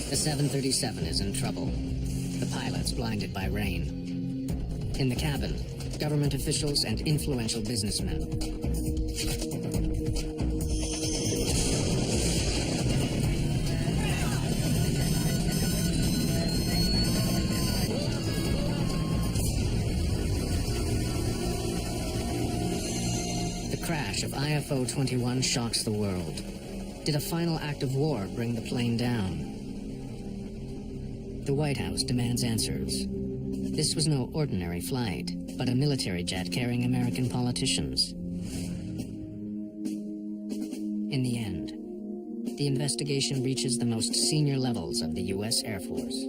The 737 is in trouble. The pilot's blinded by rain. In the cabin, government officials and influential businessmen. The crash of IFO-21 shocks the world. Did a final act of war bring the plane down? The White House demands answers. This was no ordinary flight, but a military jet carrying American politicians. In the end, the investigation reaches the most senior levels of the U.S. Air Force.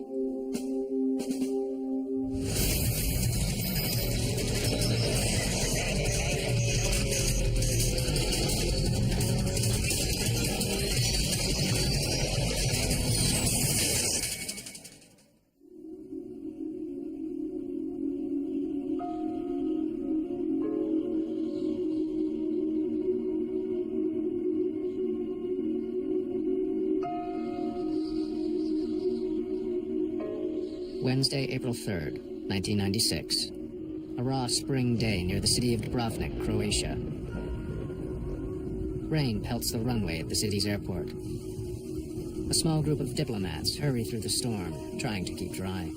Wednesday, April 3rd, 1996. A raw spring day near the city of Dubrovnik, Croatia. Rain pelts the runway of the city's airport. A small group of diplomats hurry through the storm, trying to keep dry.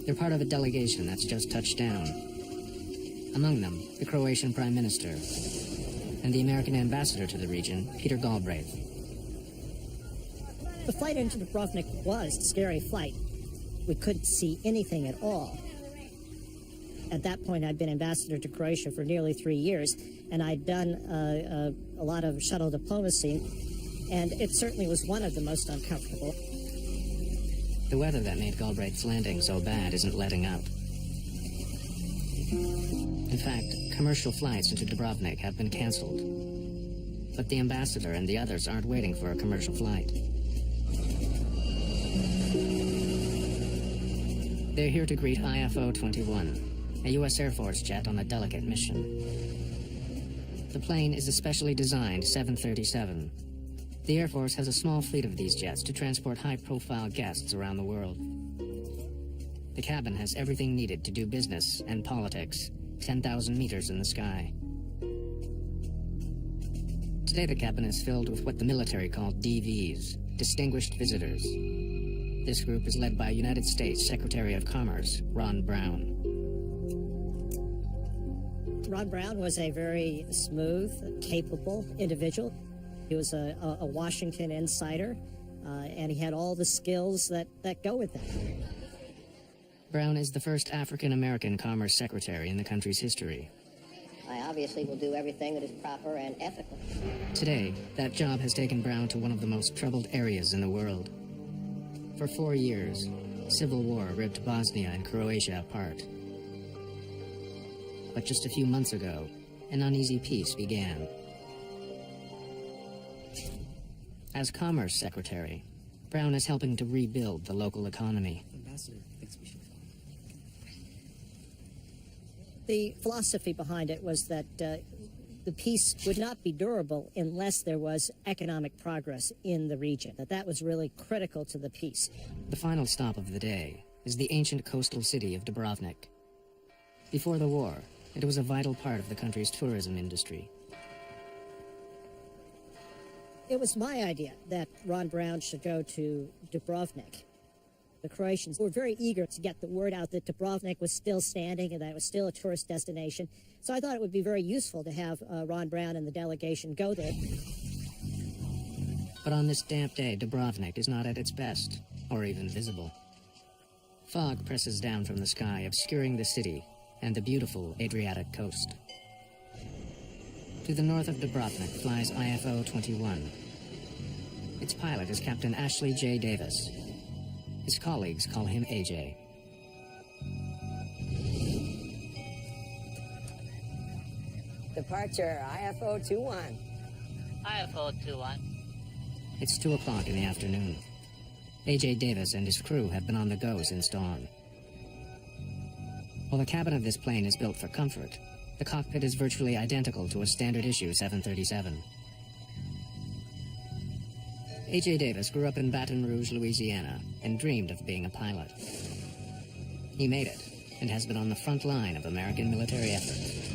They're part of a delegation that's just touched down. Among them, the Croatian Prime Minister and the American ambassador to the region, Peter Galbraith. The flight into Dubrovnik was a scary flight. We couldn't see anything at all. At that point, I'd been ambassador to Croatia for nearly 3 years, and I'd done a lot of shuttle diplomacy, and it certainly was one of the most uncomfortable. The weather that made Galbraith's landing so bad isn't letting up. In fact, commercial flights into Dubrovnik have been canceled. But the ambassador and the others aren't waiting for a commercial flight. They're here to greet IFO-21, a U.S. Air Force jet on a delicate mission. The plane is a specially designed 737. The Air Force has a small fleet of these jets to transport high-profile guests around the world. The cabin has everything needed to do business and politics, 10,000 meters in the sky. Today the cabin is filled with what the military call DVs, Distinguished Visitors. This group is led by United States Secretary of Commerce, Ron Brown. Ron Brown was a very smooth, capable individual. He was a Washington insider, and he had all the skills that go with that. Brown is the first African-American Commerce Secretary in the country's history. I obviously will do everything that is proper and ethical. Today, that job has taken Brown to one of the most troubled areas in the world. For 4 years, civil war ripped Bosnia and Croatia apart. But just a few months ago, an uneasy peace began. As Commerce Secretary, Brown is helping to rebuild the local economy. The philosophy behind it was that the peace would not be durable unless there was economic progress in the region, that was really critical to the peace. The final stop of the day is the ancient coastal city of Dubrovnik. Before the war, it was a vital part of the country's tourism industry. It was my idea that Ron Brown should go to Dubrovnik. The Croatians were very eager to get the word out that Dubrovnik was still standing and that it was still a tourist destination. So I thought it would be very useful to have Ron Brown and the delegation go there. But on this damp day, Dubrovnik is not at its best, or even visible. Fog presses down from the sky, obscuring the city and the beautiful Adriatic coast. To the north of Dubrovnik flies IFO-21. Its pilot is Captain Ashley J. Davis. His colleagues call him AJ. Departure IFO-21. IFO-21. It's 2 o'clock in the afternoon. AJ Davis and his crew have been on the go since dawn. While the cabin of this plane is built for comfort, the cockpit is virtually identical to a standard-issue 737. A.J. Davis grew up in Baton Rouge, Louisiana, and dreamed of being a pilot. He made it, and has been on the front line of American military efforts.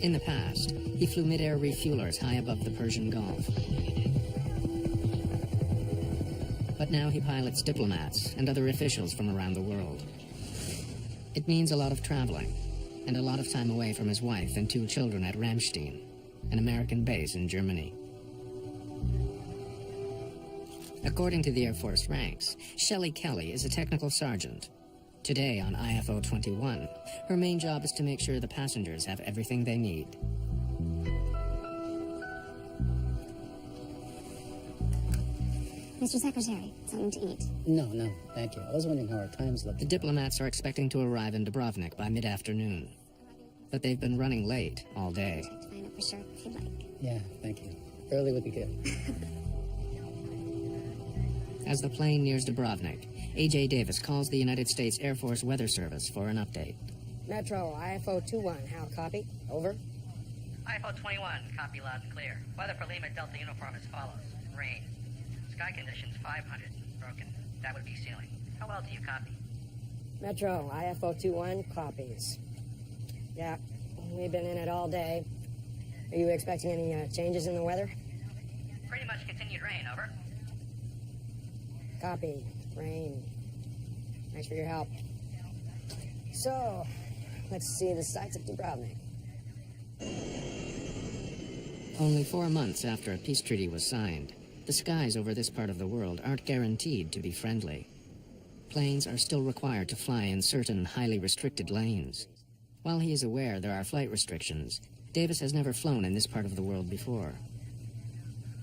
In the past, he flew mid-air refuelers high above the Persian Gulf. But now he pilots diplomats and other officials from around the world. It means a lot of traveling, and a lot of time away from his wife and 2 children at Ramstein, an American base in Germany. According to the Air Force ranks, Shelley Kelly is a technical sergeant. Today on IFO-21, her main job is to make sure the passengers have everything they need. Mr. Secretary, something to eat. No, thank you. I was wondering how our times look. The diplomats are expecting to arrive in Dubrovnik by mid-afternoon. But they've been running late all day. Find out for sure if you'd like. Yeah, thank you. Early would be good. As the plane nears Dubrovnik, A.J. Davis calls the United States Air Force Weather Service for an update. Metro, IFO-21, how copy? Over. IFO-21, copy loud and clear. Weather for Lima Delta uniform as follows. Rain. Sky conditions 500. Broken. That would be ceiling. How well do you copy? Metro, IFO-21, copies. Yeah, we've been in it all day. Are you expecting any changes in the weather? Pretty much continued rain, over. Copy. Rain. Thanks for your help. So, let's see the sights of Dubrovnik. Only 4 months after a peace treaty was signed, the skies over this part of the world aren't guaranteed to be friendly. Planes are still required to fly in certain highly restricted lanes. While he is aware there are flight restrictions, Davis has never flown in this part of the world before.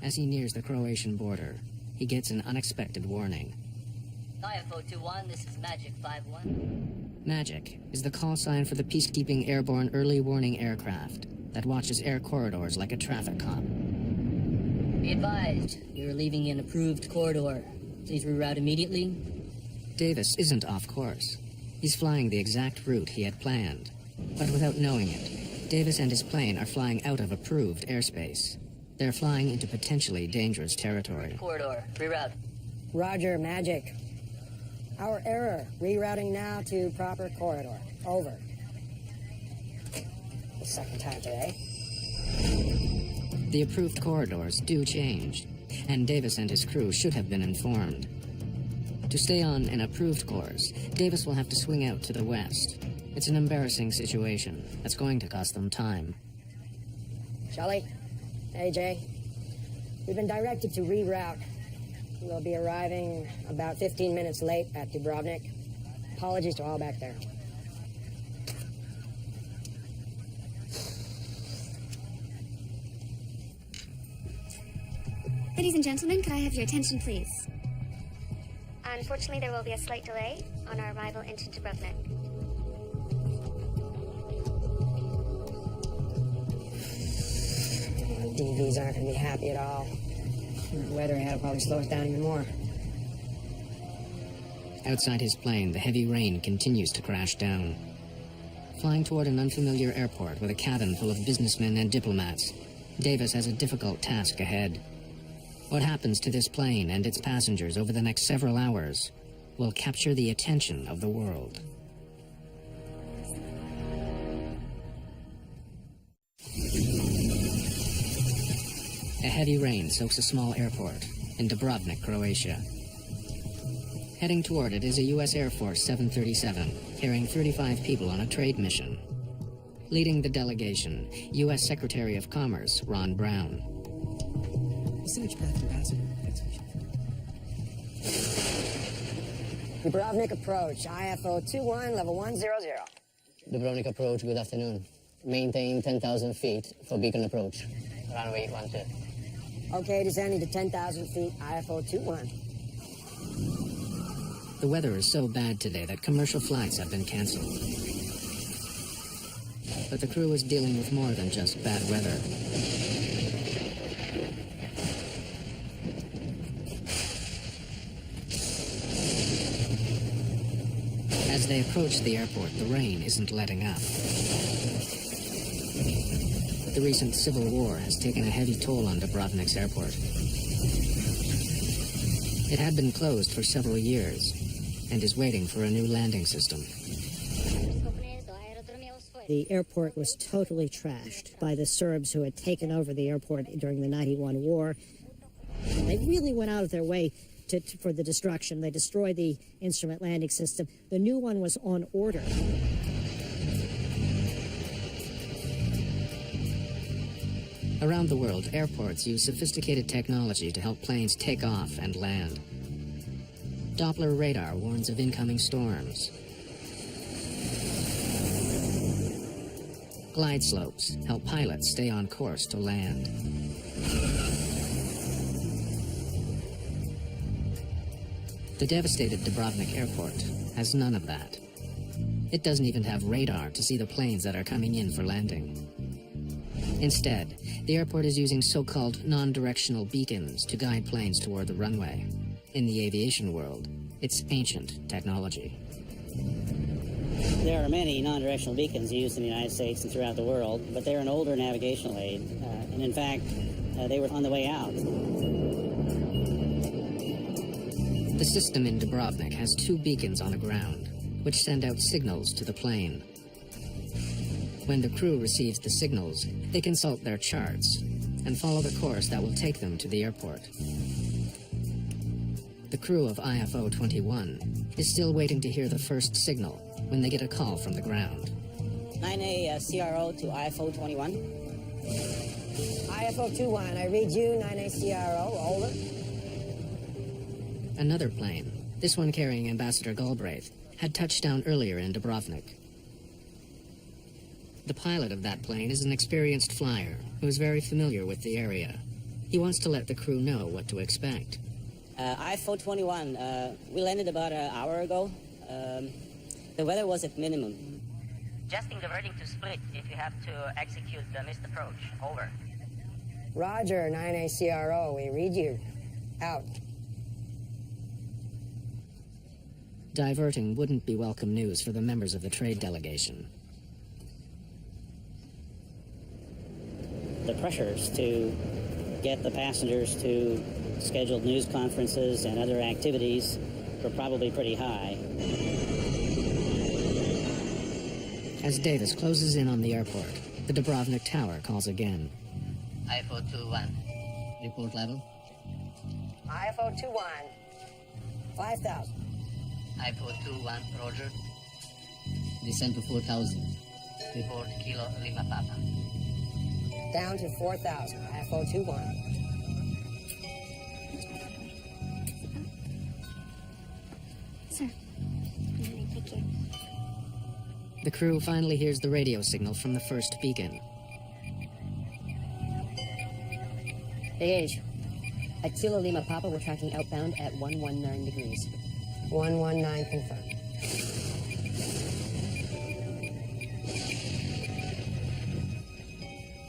As he nears the Croatian border, he gets an unexpected warning. IFO-21, this is Magic 5-1. Magic is the call sign for the peacekeeping airborne early warning aircraft that watches air corridors like a traffic cop. Be advised, you're leaving an approved corridor. Please reroute immediately. Davis isn't off course. He's flying the exact route he had planned. But without knowing it, Davis and his plane are flying out of approved airspace. They're flying into potentially dangerous territory. Corridor, reroute. Roger, Magic. Our error. Rerouting now to proper corridor. Over. The second time today. The approved corridors do change, and Davis and his crew should have been informed. To stay on an approved course, Davis will have to swing out to the west. It's an embarrassing situation that's going to cost them time. Shelley? AJ? We've been directed to reroute. We'll be arriving about 15 minutes late at Dubrovnik. Apologies to all back there. Ladies and gentlemen, could I have your attention, please? Unfortunately, there will be a slight delay on our arrival into Dubrovnik. DVs aren't going to be happy at all. The weather ahead will probably slow us down even more. Outside his plane, the heavy rain continues to crash down. Flying toward an unfamiliar airport with a cabin full of businessmen and diplomats, Davis has a difficult task ahead. What happens to this plane and its passengers over the next several hours will capture the attention of the world. A heavy rain soaks a small airport in Dubrovnik, Croatia. Heading toward it is a U.S. Air Force 737, carrying 35 people on a trade mission. Leading the delegation, U.S. Secretary of Commerce Ron Brown. Dubrovnik approach, IFO-21, level 100. Dubrovnik approach, good afternoon. Maintain 10,000 feet for beacon approach. Runway 12. Okay, descending to 10,000 feet, IFO-21. The weather is so bad today that commercial flights have been canceled. But the crew is dealing with more than just bad weather. As they approach the airport, the rain isn't letting up. the recent civil war has taken a heavy toll on Dubrovnik's airport. It had been closed for several years and is waiting for a new landing system. The airport was totally trashed by the Serbs who had taken over the airport during the '91 war. They really went out of their way for the destruction. They destroyed the instrument landing system. The new one was on order. Around the world, airports use sophisticated technology to help planes take off and land. Doppler radar warns of incoming storms. Glide slopes help pilots stay on course to land. The devastated Dubrovnik airport has none of that. It doesn't even have radar to see the planes that are coming in for landing. Instead, the airport is using so-called non-directional beacons to guide planes toward the runway. In the aviation world, it's ancient technology. There are many non-directional beacons used in the United States and throughout the world, but they're an older navigational aid, and in fact, they were on the way out. The system in Dubrovnik has 2 beacons on the ground, which send out signals to the plane. When the crew receives the signals, they consult their charts and follow the course that will take them to the airport. The crew of IFO-21 is still waiting to hear the first signal when they get a call from the ground. 9A CRO to IFO-21. IFO-21, I read you, 9A CRO, over. Another plane, this one carrying Ambassador Galbraith, had touched down earlier in Dubrovnik. The pilot of that plane is an experienced flyer who is very familiar with the area. He wants to let the crew know what to expect. IFO-21, we landed about an hour ago. The weather was at minimum. Suggesting diverting to Split if you have to execute the missed approach. Over. Roger, 9A CRO, we read you. Out. Diverting wouldn't be welcome news for the members of the trade delegation. The pressures to get the passengers to scheduled news conferences and other activities were probably pretty high. As Davis closes in on the airport, the Dubrovnik Tower calls again. IFO-21, report level. IFO-21, 5,000. IFO-21, roger. Descend to 4,000. Report Kilo Lima Papa. Down to 4,000, IFO-21. Sir. Thank you. The crew finally hears the radio signal from the first beacon. Age. At Kilo Lima Papa, we're tracking outbound at 119 degrees. 119 confirmed.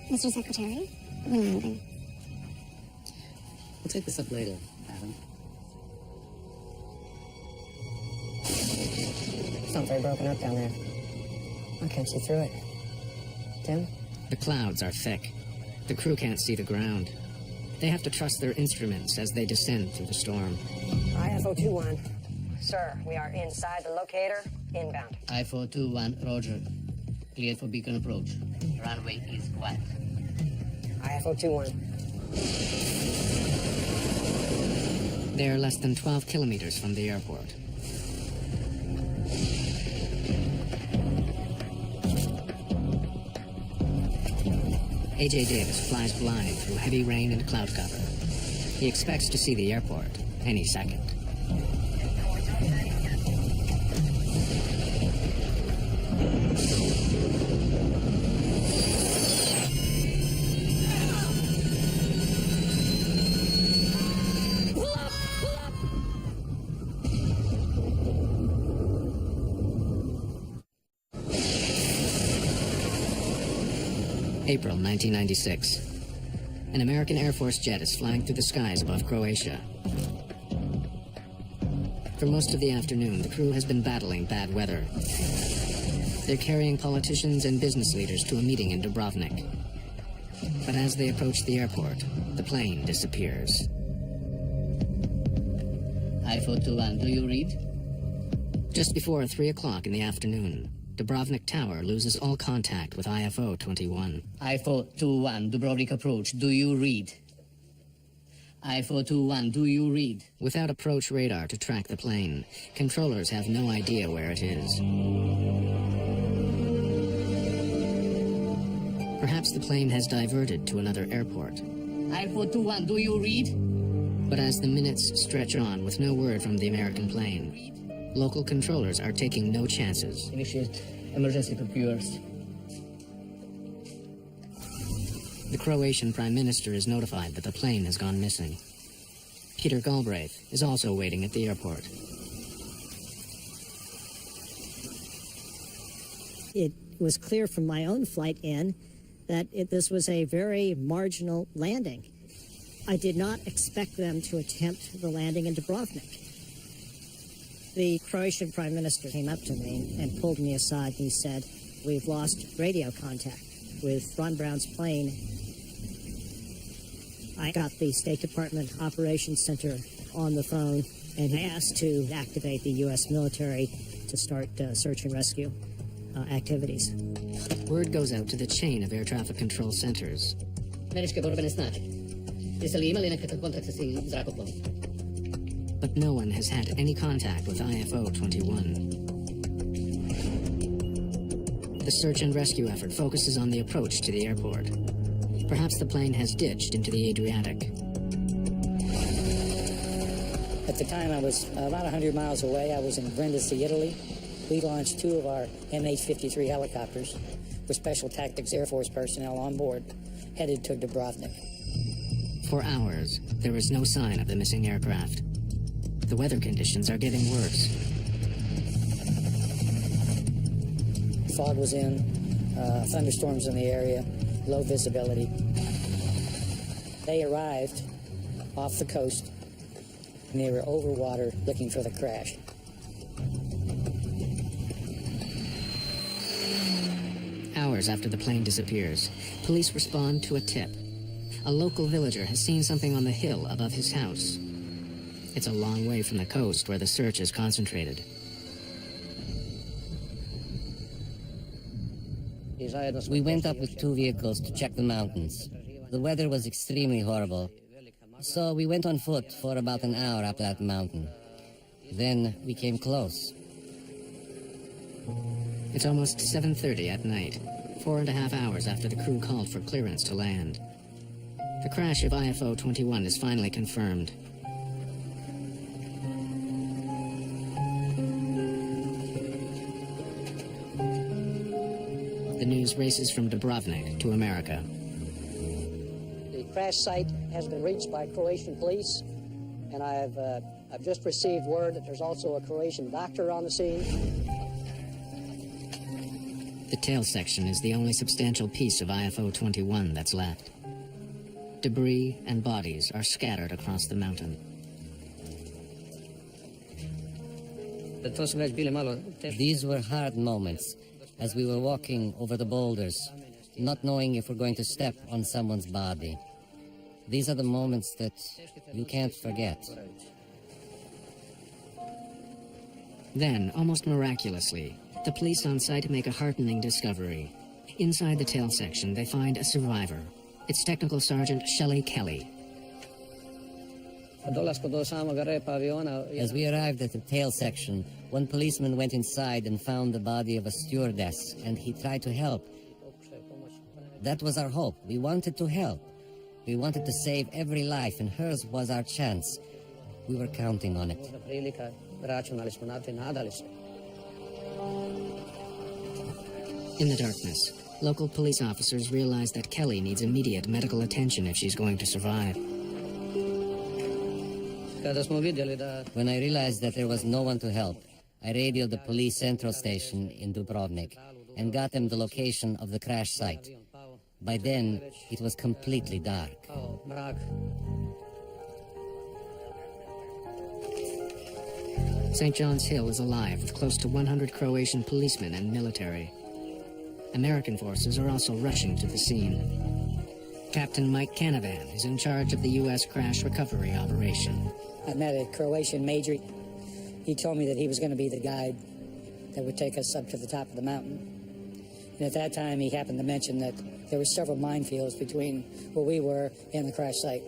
Mr. Secretary, we're landing. We'll take this up later, Adam. Something very broken up down there. I can't see through it. Tim? The clouds are thick. The crew can't see the ground. They have to trust their instruments as they descend through the storm. IFO-21. Sir, we are inside the locator, inbound. IFO-21, roger. Cleared for beacon approach. Runway is wet. IFO-21. They are less than 12 kilometers from the airport. A.J. Davis flies blind through heavy rain and cloud cover. He expects to see the airport any second. April 1996. An American Air Force jet is flying through the skies above Croatia. For most of the afternoon, the crew has been battling bad weather. They're carrying politicians and business leaders to a meeting in Dubrovnik. But as they approach the airport, the plane disappears. I-421, do you read? Just before 3 o'clock in the afternoon, Dubrovnik Tower loses all contact with IFO-21. I-421, Dubrovnik approach, do you read? I-421, do you read? Without approach radar to track the plane, controllers have no idea where it is. Perhaps the plane has diverted to another airport. I-421, do you read? But as the minutes stretch on with no word from the American plane, local controllers are taking no chances. Initiate emergency procedures. The Croatian Prime Minister is notified that the plane has gone missing. Peter Galbraith is also waiting at the airport. It was clear from my own flight in that this was a very marginal landing. I did not expect them to attempt the landing in Dubrovnik. The Croatian Prime Minister came up to me and pulled me aside. He said, "We've lost radio contact with Ron Brown's plane." I got the State Department Operations Center on the phone and asked to activate the U.S. military to start search and rescue activities. Word goes out to the chain of air traffic control centers. But no one has had any contact with IFO-21. The search and rescue effort focuses on the approach to the airport. Perhaps the plane has ditched into the Adriatic. At the time, I was about 100 miles away. I was in Brindisi, Italy. We launched 2 of our MH-53 helicopters with Special Tactics Air Force personnel on board, headed to Dubrovnik. For hours, there is no sign of the missing aircraft. The weather conditions are getting worse. Fog was in, thunderstorms in the area, low visibility. They arrived off the coast, and they were over water looking for the crash. Hours after the plane disappears, police respond to a tip. A local villager has seen something on the hill above his house. It's a long way from the coast where the search is concentrated. We went up with 2 vehicles to check the mountains. The weather was extremely horrible, so we went on foot for about an hour up that mountain. Then we came close. It's almost 7:30 at night, 4.5 hours after the crew called for clearance to land. The crash of IFO-21 is finally confirmed. The news races from Dubrovnik to America. The crash site has been reached by Croatian police, and I've just received word that there's also a Croatian doctor on the scene. The tail section is the only substantial piece of IFO-21 that's left. Debris and bodies are scattered across the mountain. These were hard moments as we were walking over the boulders, not knowing if we're going to step on someone's body. These are the moments that you can't forget. Then, almost miraculously, the police on site make a heartening discovery. Inside the tail section, they find a survivor. It's Technical Sergeant Shelley Kelly. As we arrived at the tail section, one policeman went inside and found the body of a stewardess, and he tried to help. That was our hope. We wanted to help. We wanted to save every life, and hers was our chance. We were counting on it. In the darkness, local police officers realize that Kelly needs immediate medical attention if she's going to survive. When I realized that there was no one to help, I radioed the police central station in Dubrovnik and got them the location of the crash site. By then, it was completely dark. St. John's Hill is alive with close to 100 Croatian policemen and military. American forces are also rushing to the scene. Captain Mike Canavan is in charge of the U.S. crash recovery operation. I met a Croatian major. He told me that he was going to be the guide that would take us up to the top of the mountain. And at that time, he happened to mention that there were several minefields between where we were and the crash site.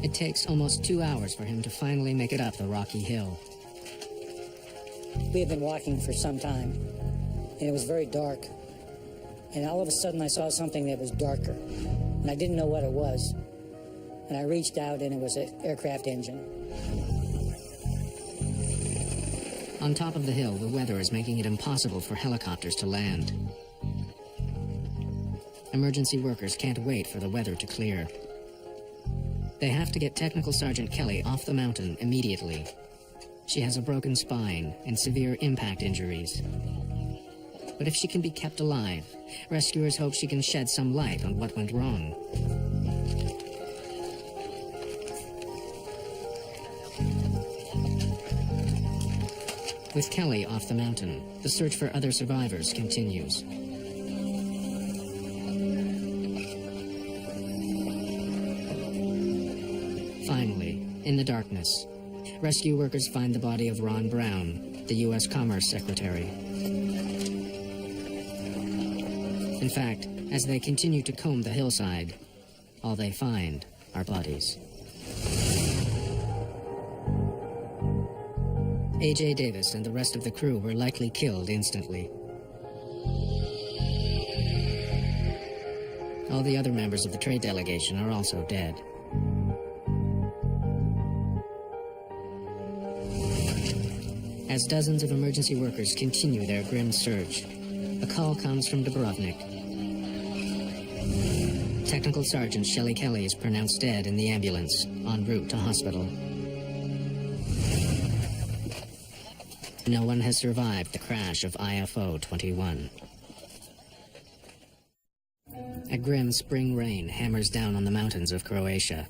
It takes almost 2 hours for him to finally make it up the rocky hill. We had been walking for some time, and it was very dark. And all of a sudden, I saw something that was darker, and I didn't know what it was. And I reached out, and it was an aircraft engine. On top of the hill, the weather is making it impossible for helicopters to land. Emergency workers can't wait for the weather to clear. They have to get Technical Sergeant Kelly off the mountain immediately. She has a broken spine and severe impact injuries. But if she can be kept alive, rescuers hope she can shed some light on what went wrong. With Kelly off the mountain, the search for other survivors continues. Finally, in the darkness, rescue workers find the body of Ron Brown, the U.S. Commerce Secretary. In fact, as they continue to comb the hillside, all they find are bodies. A.J. Davis and the rest of the crew were likely killed instantly. All the other members of the trade delegation are also dead. As dozens of emergency workers continue their grim search, a call comes from Dubrovnik. Technical Sergeant Shelley Kelly is pronounced dead in the ambulance, en route to hospital. No one has survived the crash of IFO-21. A grim spring rain hammers down on the mountains of Croatia.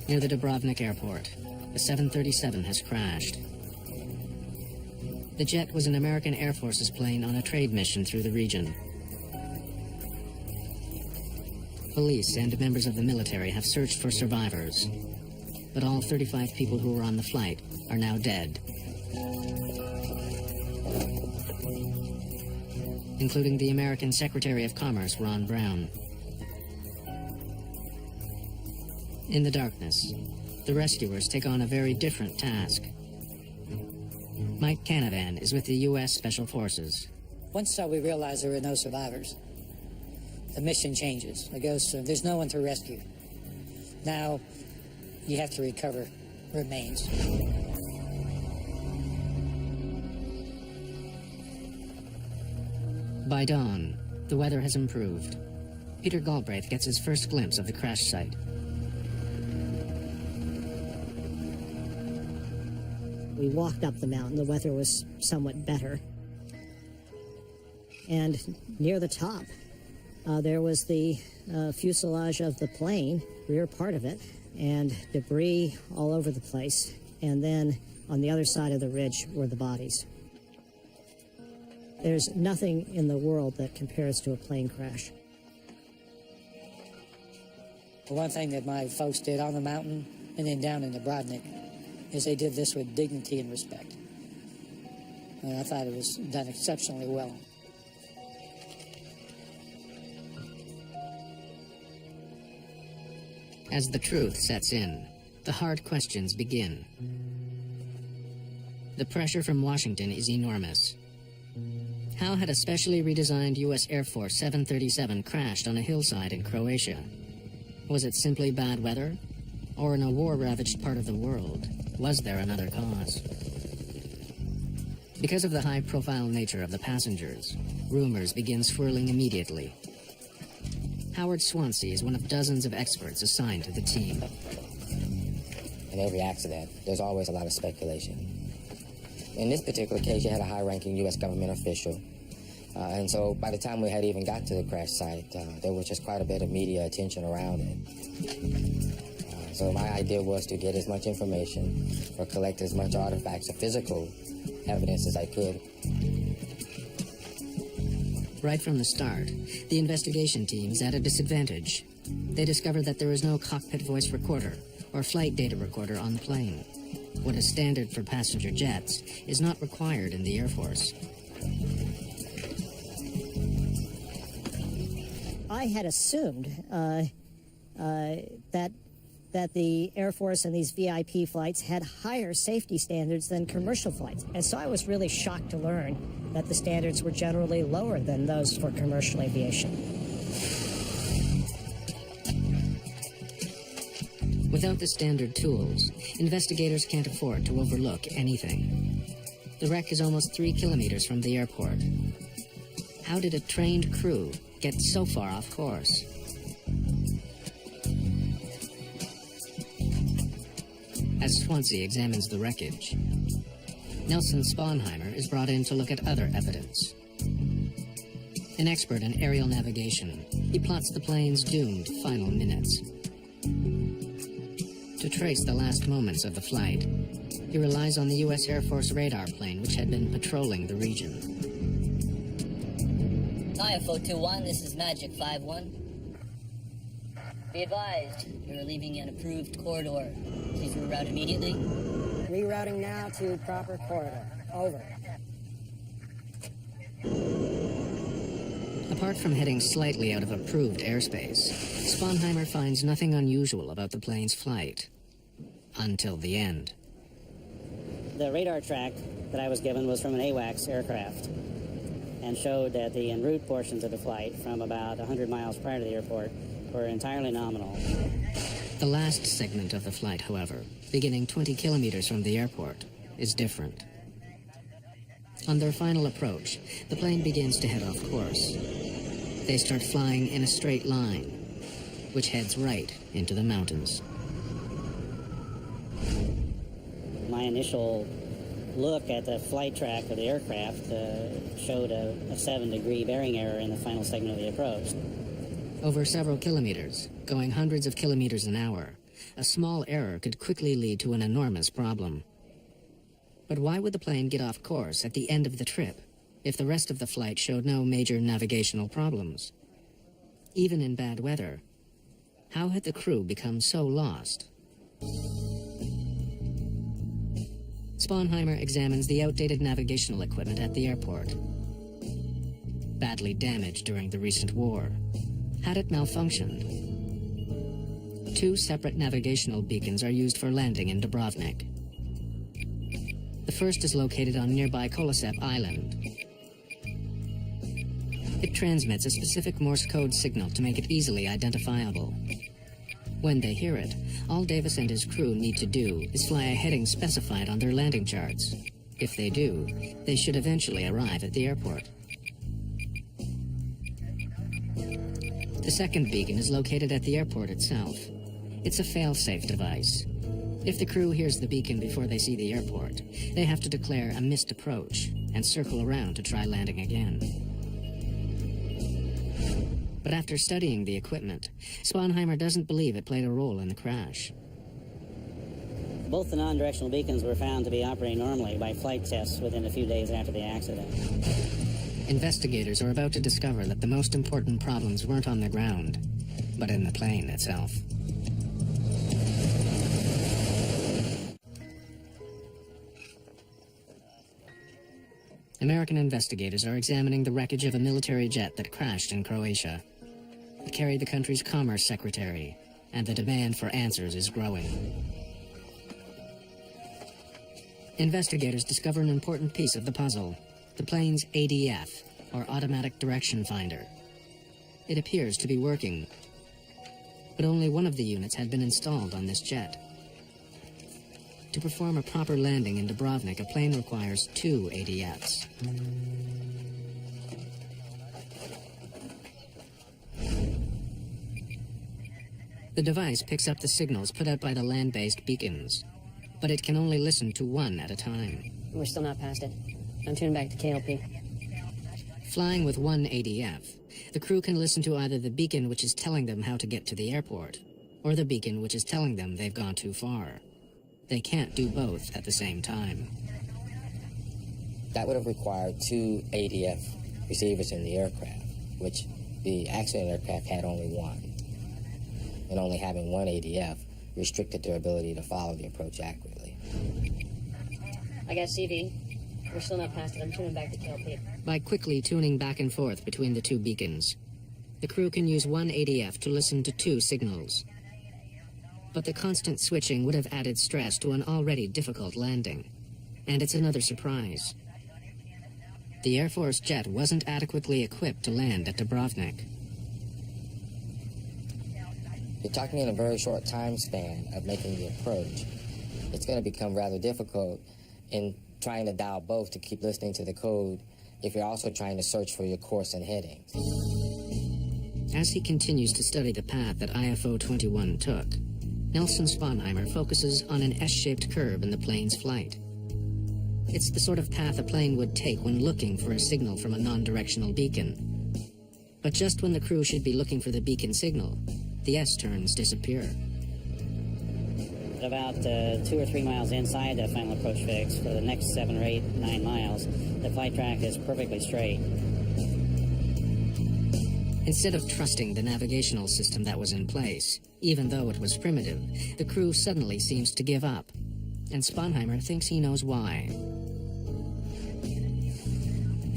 Near the Dubrovnik airport, a 737 has crashed. The jet was an American Air Force's plane on a trade mission through the region. Police and members of the military have searched for survivors, but all 35 people who were on the flight are now dead, including the American Secretary of Commerce, Ron Brown. In the darkness, the rescuers take on a very different task. Mike Canavan is with the U.S. Special Forces. Once we realized there were no survivors, the mission changes. It goes from there's no one to rescue. Now you have to recover remains. By dawn, the weather has improved. Peter Galbraith gets his first glimpse of the crash site. We walked up the mountain. The weather was somewhat better. And near the top, there was the fuselage of the plane, rear part of it, and debris all over the place. And then on the other side of the ridge were the bodies. There's nothing in the world that compares to a plane crash. The one thing that my folks did on the mountain and then down in Dubrovnik is they did this with dignity and respect. And I thought it was done exceptionally well. As the truth sets in, the hard questions begin. The pressure from Washington is enormous. How had a specially redesigned U.S. Air Force 737 crashed on a hillside in Croatia? Was it simply bad weather? Or in a war-ravaged part of the world, was there another cause? Because of the high-profile nature of the passengers, rumors begin swirling immediately. Howard Swansea is one of dozens of experts assigned to the team. In every accident, there's always a lot of speculation. In this particular case, you had a high-ranking U.S. government official. And so by the time we had even got to the crash site, there was just quite a bit of media attention around it. So my idea was to get as much information or collect as much artifacts or physical evidence as I could. Right from the start, the investigation team is at a disadvantage. They discover that there is no cockpit voice recorder or flight data recorder on the plane. What is standard for passenger jets is not required in the Air Force. I had assumed that the Air Force and these VIP flights had higher safety standards than commercial flights. And so I was really shocked to learn that the standards were generally lower than those for commercial aviation. Without the standard tools, investigators can't afford to overlook anything. The wreck is almost 3 kilometers from the airport. How did a trained crew get so far off course? As Swansea examines the wreckage, Nelson Sponheimer is brought in to look at other evidence. An expert in aerial navigation, he plots the plane's doomed final minutes. To trace the last moments of the flight, he relies on the U.S. Air Force radar plane which had been patrolling the region. IFO 21, this is Magic 51. Be advised, you're leaving an approved corridor. Please reroute immediately. Rerouting now to proper corridor. Over. Apart from heading slightly out of approved airspace, Sponheimer finds nothing unusual about the plane's flight. Until the end. The radar track that I was given was from an AWACS aircraft and showed that the en route portions of the flight from about 100 miles prior to the airport were entirely nominal. The last segment of the flight, however, beginning 20 kilometers from the airport, is different. On their final approach, the plane begins to head off course. They start flying in a straight line, which heads right into the mountains. My initial look at the flight track of the aircraft showed a 7-degree bearing error in the final segment of the approach. Over several kilometers, going hundreds of kilometers an hour, a small error could quickly lead to an enormous problem. But why would the plane get off course at the end of the trip if the rest of the flight showed no major navigational problems? Even in bad weather, how had the crew become so lost? Sponheimer examines the outdated navigational equipment at the airport. Badly damaged during the recent war. Had it malfunctioned? 2 separate navigational beacons are used for landing in Dubrovnik. The first is located on nearby Kolosep Island. It transmits a specific Morse code signal to make it easily identifiable. When they hear it, all Davis and his crew need to do is fly a heading specified on their landing charts. If they do, they should eventually arrive at the airport. The second beacon is located at the airport itself. It's a fail-safe device. If the crew hears the beacon before they see the airport, they have to declare a missed approach and circle around to try landing again. But after studying the equipment, Sponheimer doesn't believe it played a role in the crash. Both the non-directional beacons were found to be operating normally by flight tests within a few days after the accident. Investigators are about to discover that the most important problems weren't on the ground, but in the plane itself. American investigators are examining the wreckage of a military jet that crashed in Croatia. It carried the country's commerce secretary, and the demand for answers is growing. Investigators discover an important piece of the puzzle, the plane's ADF, or Automatic Direction Finder. It appears to be working, but only one of the units had been installed on this jet. To perform a proper landing in Dubrovnik, a plane requires 2 ADFs. The device picks up the signals put out by the land-based beacons, but it can only listen to one at a time. We're still not past it. I'm tuning back to KLP. Flying with 1 ADF, the crew can listen to either the beacon which is telling them how to get to the airport, or the beacon which is telling them they've gone too far. They can't do both at the same time. That would have required 2 ADF receivers in the aircraft, which the accident aircraft had only one. And only having one ADF restricted their ability to follow the approach accurately. I got CV. We're still not past it. I'm tuning back to KLP. By quickly tuning back and forth between the two beacons, the crew can use one ADF to listen to two signals. But the constant switching would have added stress to an already difficult landing. And it's another surprise. The Air Force jet wasn't adequately equipped to land at Dubrovnik. You're talking in a very short time span of making the approach. It's going to become rather difficult in trying to dial both to keep listening to the code if you're also trying to search for your course and headings. As he continues to study the path that IFO-21 took, Nelson Sponheimer focuses on an S-shaped curve in the plane's flight. It's the sort of path a plane would take when looking for a signal from a non-directional beacon. But just when the crew should be looking for the beacon signal, the S-turns disappear. About 2 or 3 miles inside the final approach fix, for the next 7 or 8, 9 miles, the flight track is perfectly straight. Instead of trusting the navigational system that was in place, even though it was primitive, the crew suddenly seems to give up. And Sponheimer thinks he knows why.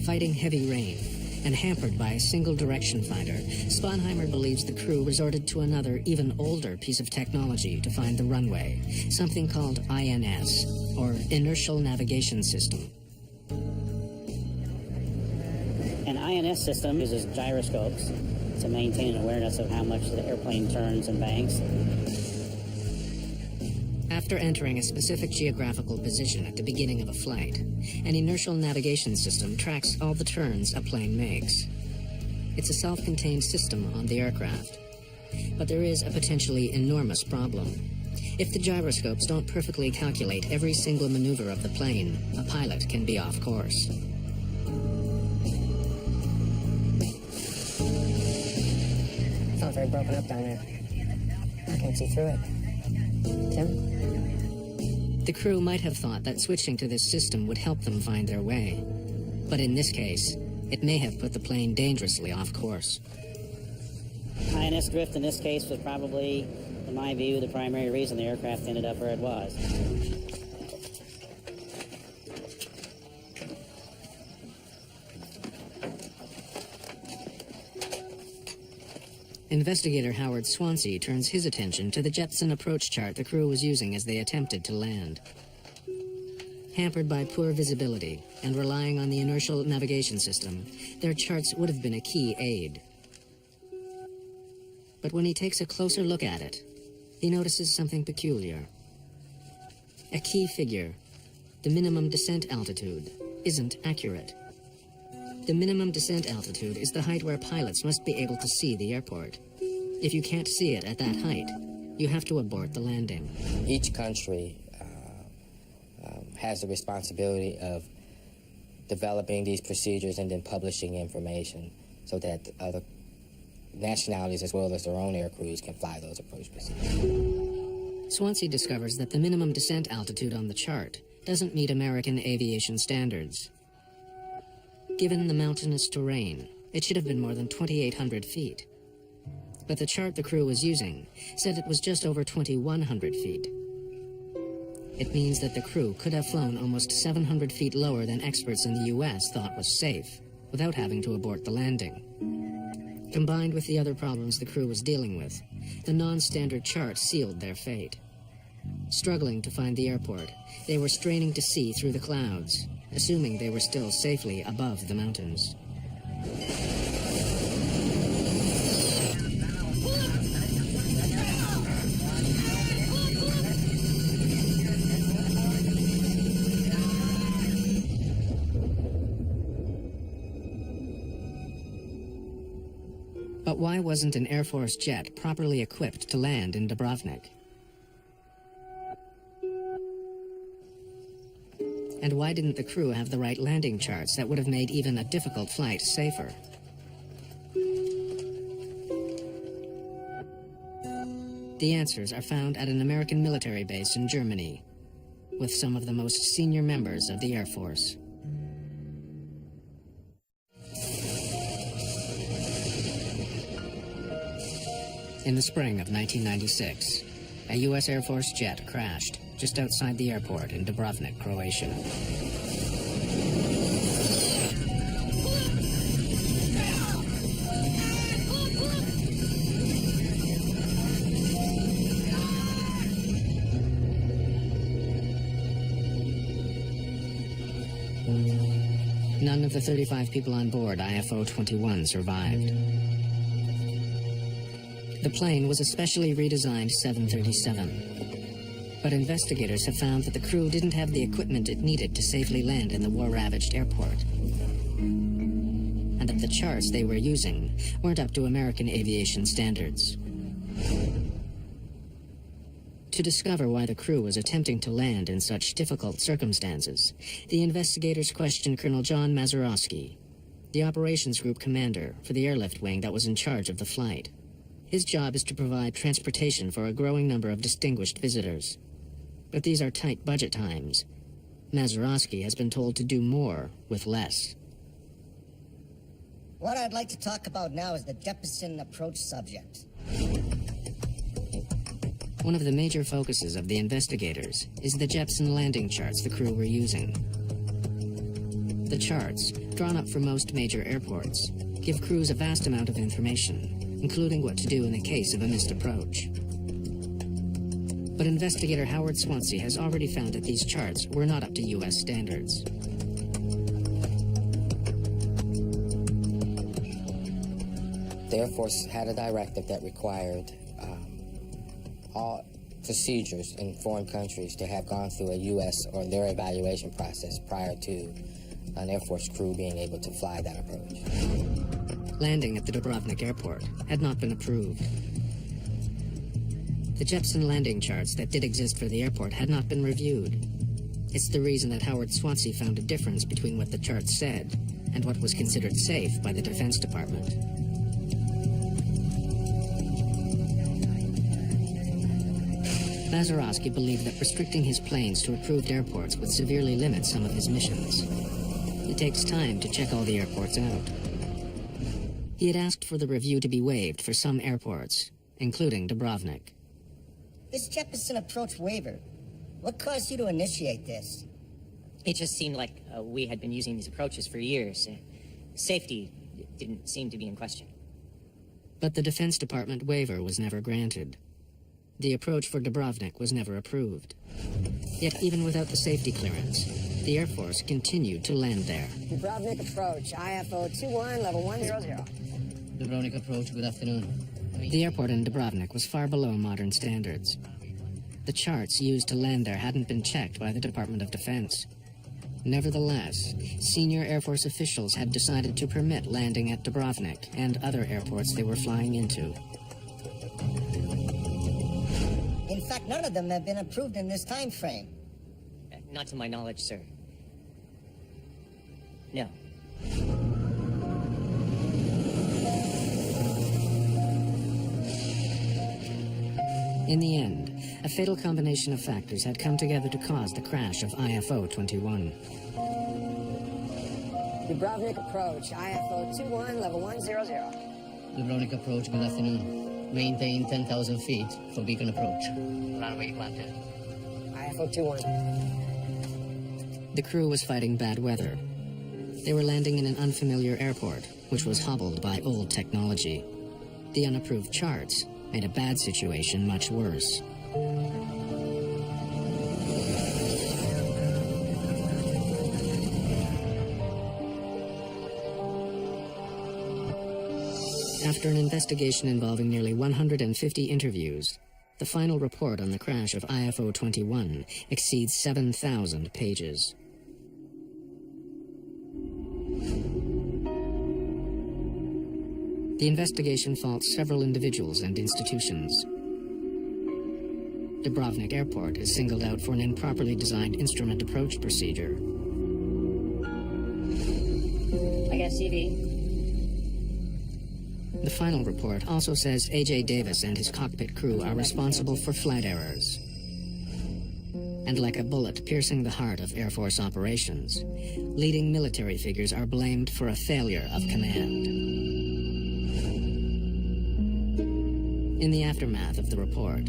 Fighting heavy rain, and hampered by a single direction finder, Sponheimer believes the crew resorted to another, even older piece of technology to find the runway, something called INS, or Inertial Navigation System. An INS system uses gyroscopes to maintain an awareness of how much the airplane turns and banks. After entering a specific geographical position at the beginning of a flight, an inertial navigation system tracks all the turns a plane makes. It's a self-contained system on the aircraft. But there is a potentially enormous problem. If the gyroscopes don't perfectly calculate every single maneuver of the plane, a pilot can be off course. Sounds very broken up down there. I can't see through it. Tim? The crew might have thought that switching to this system would help them find their way. But in this case, it may have put the plane dangerously off course. INS drift in this case was probably, in my view, the primary reason the aircraft ended up where it was. Investigator Howard Swansea turns his attention to the Jetson approach chart the crew was using as they attempted to land. Hampered by poor visibility and relying on the inertial navigation system, their charts would have been a key aid. But when he takes a closer look at it, he notices something peculiar. A key figure, the minimum descent altitude, isn't accurate. The minimum descent altitude is the height where pilots must be able to see the airport. If you can't see it at that height, you have to abort the landing. Each country has the responsibility of developing these procedures and then publishing information so that other nationalities as well as their own air crews can fly those approach procedures. Swansea discovers that the minimum descent altitude on the chart doesn't meet American aviation standards. Given the mountainous terrain, it should have been more than 2,800 feet. But the chart the crew was using said it was just over 2,100 feet. It means that the crew could have flown almost 700 feet lower than experts in the US thought was safe, without having to abort the landing. Combined with the other problems the crew was dealing with, the non-standard chart sealed their fate. Struggling to find the airport, they were straining to see through the clouds, assuming they were still safely above the mountains. But why wasn't an Air Force jet properly equipped to land in Dubrovnik? And why didn't the crew have the right landing charts that would have made even a difficult flight safer? The answers are found at an American military base in Germany, with some of the most senior members of the Air Force. In the spring of 1996, a U.S. Air Force jet crashed just outside the airport in Dubrovnik, Croatia. None of the 35 people on board IFO-21 survived. The plane was a specially redesigned 737. But investigators have found that the crew didn't have the equipment it needed to safely land in the war-ravaged airport. And that the charts they were using weren't up to American aviation standards. To discover why the crew was attempting to land in such difficult circumstances, the investigators questioned Colonel John Mazurowski, the operations group commander for the airlift wing that was in charge of the flight. His job is to provide transportation for a growing number of distinguished visitors. But these are tight budget times. Mazurowski has been told to do more with less. What I'd like to talk about now is the Jeppesen approach subject. One of the major focuses of the investigators is the Jeppesen landing charts the crew were using. The charts, drawn up for most major airports, give crews a vast amount of information, including what to do in the case of a missed approach. But investigator Howard Swansea has already found that these charts were not up to U.S. standards. The Air Force had a directive that required all procedures in foreign countries to have gone through a U.S. or their evaluation process prior to an Air Force crew being able to fly that approach. Landing at the Dubrovnik airport had not been approved. The Jeppesen landing charts that did exist for the airport had not been reviewed. It's the reason that Howard Swansea found a difference between what the charts said and what was considered safe by the Defense Department. Mazurowski believed that restricting his planes to approved airports would severely limit some of his missions. It takes time to check all the airports out. He had asked for the review to be waived for some airports, including Dubrovnik. This Jeppesen approach waiver, what caused you to initiate this? It just seemed like we had been using these approaches for years. Safety didn't seem to be in question. But the Defense Department waiver was never granted. The approach for Dubrovnik was never approved. Yet even without the safety clearance, the Air Force continued to land there. Dubrovnik approach, IFO-21, level 100. Dubrovnik approach, good afternoon. The airport in Dubrovnik was far below modern standards. The charts used to land there hadn't been checked by the Department of Defense. Nevertheless, senior Air Force officials had decided to permit landing at Dubrovnik and other airports they were flying into. In fact, none of them have been approved in this time frame. Not to my knowledge, sir. No. In the end, a fatal combination of factors had come together to cause the crash of IFO-21. Dubrovnik approach, IFO-21, level 100. Dubrovnik approach, good afternoon. Maintain 10,000 feet for beacon approach. Runway 12. IFO-21. The crew was fighting bad weather. They were landing in an unfamiliar airport, which was hobbled by old technology. The unapproved charts made a bad situation much worse. After an investigation involving nearly 150 interviews, the final report on the crash of IFO-21 exceeds 7,000 pages. The investigation faults several individuals and institutions. Dubrovnik Airport is singled out for an improperly designed instrument approach procedure. I got CV. The final report also says A.J. Davis and his cockpit crew are responsible for flight errors. And like a bullet piercing the heart of Air Force operations, leading military figures are blamed for a failure of command. In the aftermath of the report,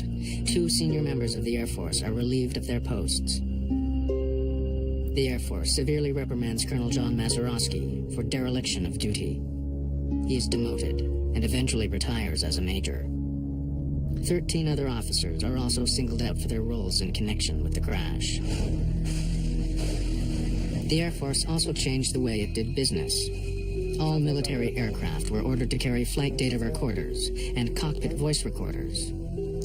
2 senior members of the Air Force are relieved of their posts. The Air Force severely reprimands Colonel John Mazeroski for dereliction of duty. He is demoted and eventually retires as a major. 13 other officers are also singled out for their roles in connection with the crash. The Air Force also changed the way it did business. All military aircraft were ordered to carry flight data recorders and cockpit voice recorders.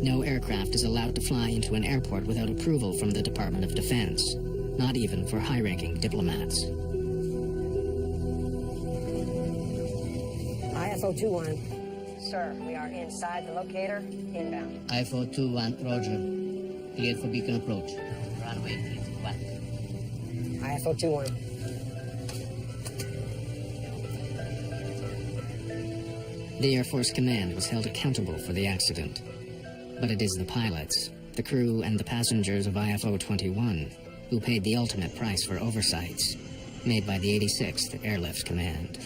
No aircraft is allowed to fly into an airport without approval from the Department of Defense, not even for high-ranking diplomats. IFO-21. Sir, we are inside the locator, inbound. IFO-21, roger. Cleared for beacon approach. Runway 31. IFO-21. The Air Force Command was held accountable for the accident. But it is the pilots, the crew, and the passengers of IFO-21 who paid the ultimate price for oversights made by the 86th Airlift Command.